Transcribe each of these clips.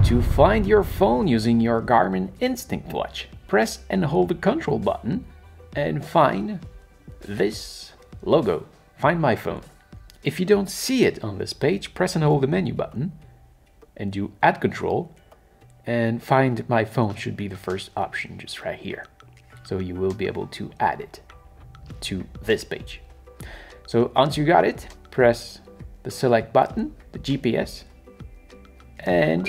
To find your phone using your Garmin Instinct watch, press and hold the control button and find this logo, Find My Phone. If you don't see it on this page, press and hold the menu button and do Add Control, and Find My Phone should be the first option just right here. So you will be able to add it to this page. So once you got it, press the select button, the GPS, and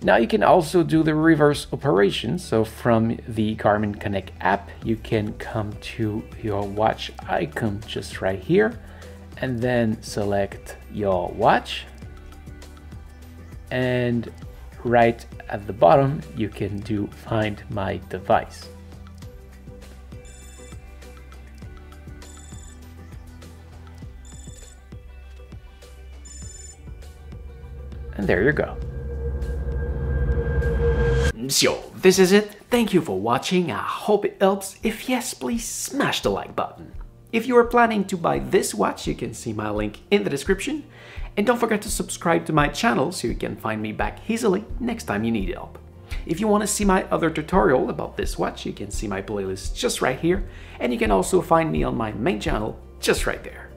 now you can also do the reverse operation. So from the Garmin Connect app, you can come to your watch icon just right here and then select your watch. And right at the bottom, you can do Find My Device. And there you go. So, this is it. Thank you for watching. I hope it helps. If yes, please smash the like button. If you are planning to buy this watch, you can see my link in the description. And don't forget to subscribe to my channel so you can find me back easily next time you need help. If you want to see my other tutorial about this watch, you can see my playlist just right here. And you can also find me on my main channel just right there.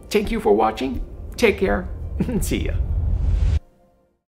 Thank you for watching. Take care and see ya.